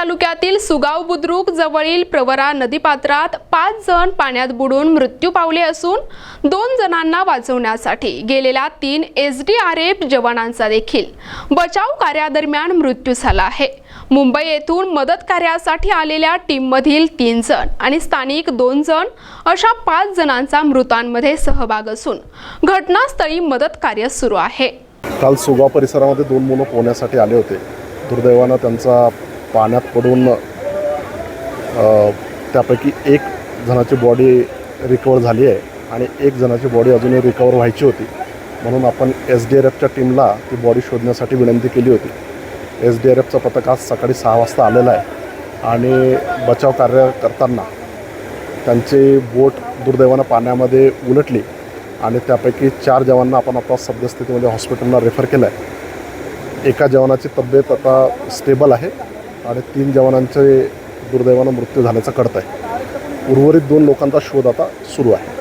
तालुक्यातील सुगाव बुद्रुक जवळील प्रवरा नदीपात्रात 5 जण पाण्यात बुडून मृत्यू पावले असून 2 जणांना वाचवण्यासाठी गेलेल्या 3 SDRF जवानांचा देखील बचाव कार्यादरम्यान मृत्यू झाला आहे। मुंबई येथून मदत कार्यासाठी आलेल्या टीममधील 3 जण आणि स्थानिक 2 जण अशा 5 जणांचा मृतांमध्ये सहभाग असून घटनास्थळी मदत कार्य सुरू आहे। काल सुगाव परिसरामध्ये 2 मुलं पोहण्यासाठी आले होते। दुर्दैवानं त्यांचा पाण्यात पडून त्यापैकी 1 जणाची बॉडी रिकवर झाली आहे आणि 1 जणाची बॉडी अजूनही रिकवर व्हायची होती, म्हणून आपण SDRFच्या टीमला ती बॉडी शोधण्यासाठी विनंती केली होती। SDRFचं पथक आज सकाळी 6 वाजता आलेलं आहे आणि बचाव कार्य करताना त्यांची बोट दुर्दैवानं पाण्यामध्ये उलटली आणि त्यापैकी 4 जवानांना आपण आता सद्यस्थितीमध्ये हॉस्पिटलला रेफर केलं आहे। एका जवानाची तब्येत आता स्टेबल आहे आणि 3 जवानांचे दुर्दैवानं मृत्यू झाल्याचं कळतं आहे। उर्वरित 2 लोकांचा शोध आता सुरू आहे।